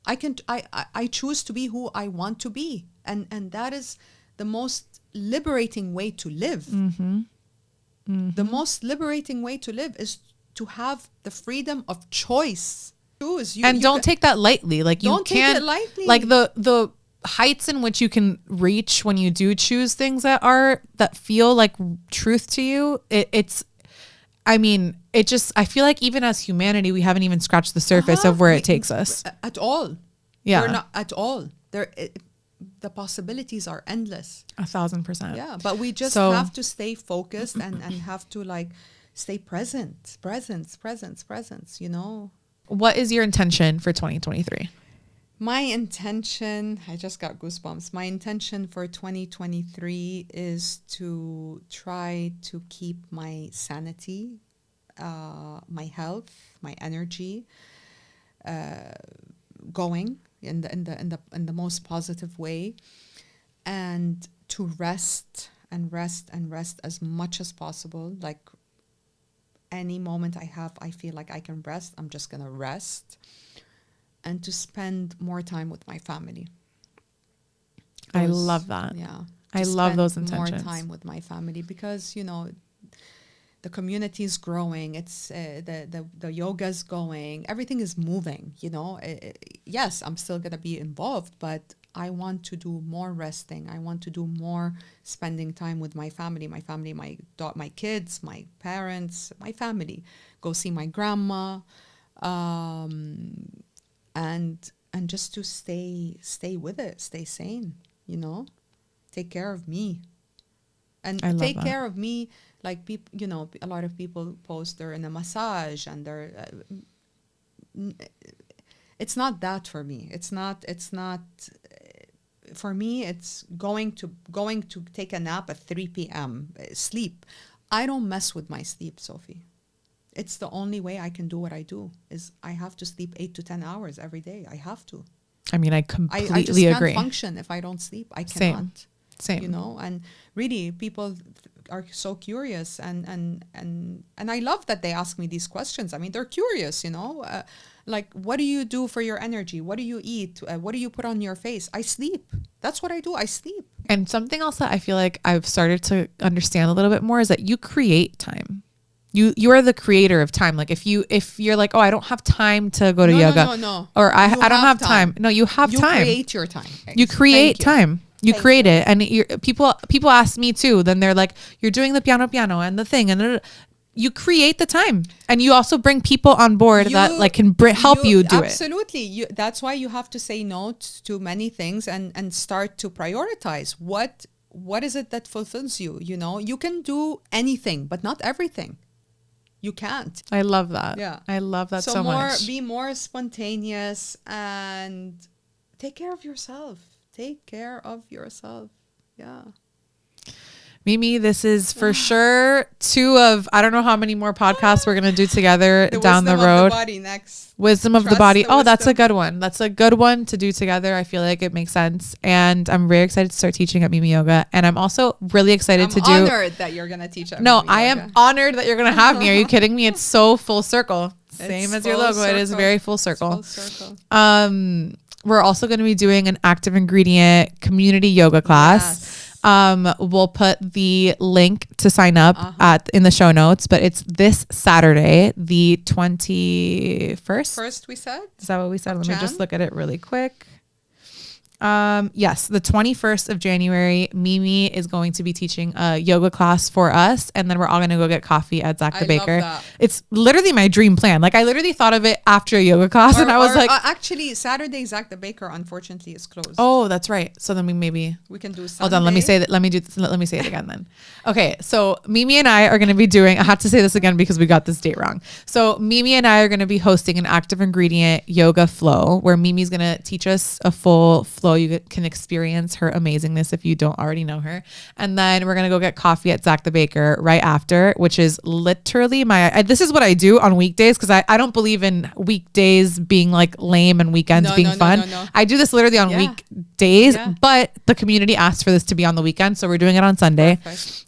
I choose to be who I want to be. And that is the most liberating way to live. Mm-hmm. Mm-hmm. The most liberating way to live is to have the freedom of choice. Don't take that lightly. Like you don't can't take it lightly. Like the heights in which you can reach when you do choose things that feel like truth to you. I feel like even as humanity, we haven't even scratched the surface of where it takes us. At all. Yeah. We're not at all. The possibilities are endless. 1,000%. Yeah, but we just have to stay focused and have to stay present, you know. What is your intention for 2023? My intention, I just got goosebumps. My intention for 2023 is to try to keep my sanity, my health, my energy going in the most positive way, and to rest as much as possible. Like any moment I feel like I can rest, I'm just gonna rest, and to spend more time with my family. I love that. Yeah, I love those intentions. More time with my family, because you know the community is growing. It's the yoga's going. Everything is moving. You know, yes, I'm still gonna be involved, but I want to do more resting. I want to do more spending time with my family, my kids, my parents, my family. Go see my grandma, and just to stay with it, stay sane. You know, take care of me, and take care of me. Like people, you know, a lot of people post they're in a massage and they're. It's not that for me. It's not. For me, it's going to take a nap at 3 p.m. Sleep. I don't mess with my sleep, Sophie. It's the only way I can do what I do. Is I have to sleep 8 to 10 hours every day. I have to. I mean, I completely I just agree. can't function if I don't sleep. I cannot. Same. You know, and really, people are so curious, and I love that they ask me these questions. I mean, they're curious, you know. Like, what do you do for your energy? What do you eat? What do you put on your face? I sleep. That's what I do. I sleep. And something else that I feel like I've started to understand a little bit more is that you create time. You are the creator of time. Like if you're like, oh, I don't have time to go to yoga. No. Or I don't have time. No, you have time. You create your time. You create time. You Thank create you. it. And people ask me too. Then they're like, you're doing the piano and the thing. And you create the time. And you also bring people on board that like can help you do it. Absolutely. That's why you have to say no to many things and start to prioritize. What is it that fulfills you? You know, you can do anything, but not everything. You can't. I love that. Yeah. I love that so much. Be more spontaneous and take care of yourself. Take care of yourself. Yeah. Mimi, this is for sure two of, I don't know how many more podcasts we're going to do together down the road. Wisdom of the body next. Wisdom of the body. Oh, that's a good one. That's a good one to do together. I feel like it makes sense. And I'm very excited to start teaching at Mimi Yoga. And I'm also really excited to do. I'm honored that you're going to teach at No, Mimi I Yoga. am honored that you're going to have me. Are you kidding me? It's so full circle. Same as your logo. It is very full circle. We're also going to be doing an Active Ingredient community yoga class. Yes. We'll put the link to sign up in the show notes, but it's this Saturday, the 21st. First, we said? Is that what we said? Let me just look at it really quick. Yes, the 21st of January, Mimi is going to be teaching a yoga class for us. And then we're all going to go get coffee at Zach the Baker. It's literally my dream plan. Like I literally thought of it after a yoga class and I was like, actually Saturday, Zach the Baker, unfortunately is closed. Oh, that's right. So then we can do Sunday. Hold on. Let me say that. Let me say it again then. Okay. So Mimi and I are going to be doing, I have to say this again because we got this date wrong. So Mimi and I are going to be hosting an Active Ingredient yoga flow where Mimi's going to teach us a full flow. You can experience her amazingness if you don't already know her. And then we're going to go get coffee at Zach the Baker right after, which is literally this is what I do on weekdays because I don't believe in weekdays being like lame and weekends being fun. No. I do this literally on weekdays, but the community asked for this to be on the weekend. So we're doing it on Sunday. Perfect.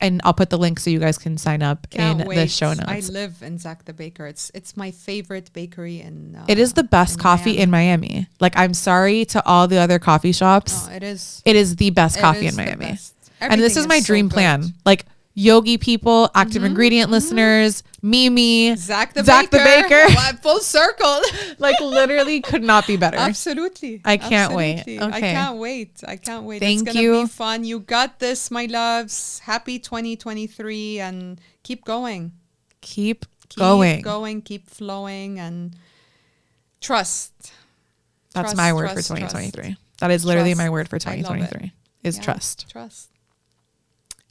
And I'll put the link so you guys can sign up in the show notes. I live in Zach the Baker. It's my favorite bakery it is the best coffee in Miami. Like I'm sorry to all the other coffee shops. It is the best coffee in Miami. And this is my dream plan. Like yogi people, Active Ingredient listeners, Mimi, Zach the Baker. Full circle. Like literally could not be better. Absolutely. I can't wait. Okay. I can't wait. Thank it's gonna be fun. You got this, my loves. Happy 2023 and keep going. Keep going. Keep flowing and trust. That's my word for 2023. That is literally my word for 2023 is trust. Trust.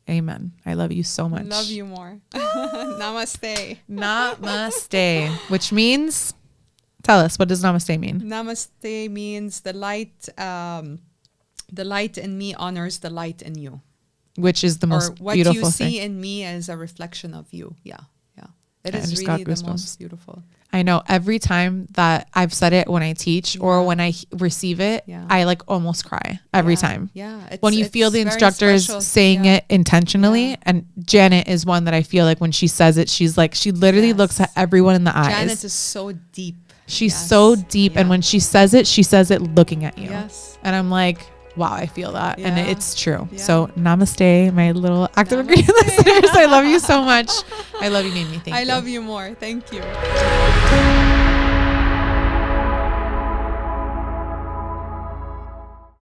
Amen. I love you so much. Love you more. Namaste. Namaste. Which means, tell us, what does namaste mean? Namaste means the light in me honors the light in you. Which is the most beautiful thing. What you see in me is a reflection of you. Yeah. It is really the most beautiful. I know every time that I've said it when I teach or when I receive it, I like almost cry every time. Yeah. When you feel the instructors saying it intentionally, and Janet is one that I feel like when she says it, she's like, she literally looks at everyone in the eyes. Janet is so deep. She's so deep. And when she says it looking at you. Yes. And I'm like, wow, I feel that. And it's true. So namaste, my little Active Ingredient listeners. I love you so much. I love you, Mimi. Thank you. I love you more. Thank you.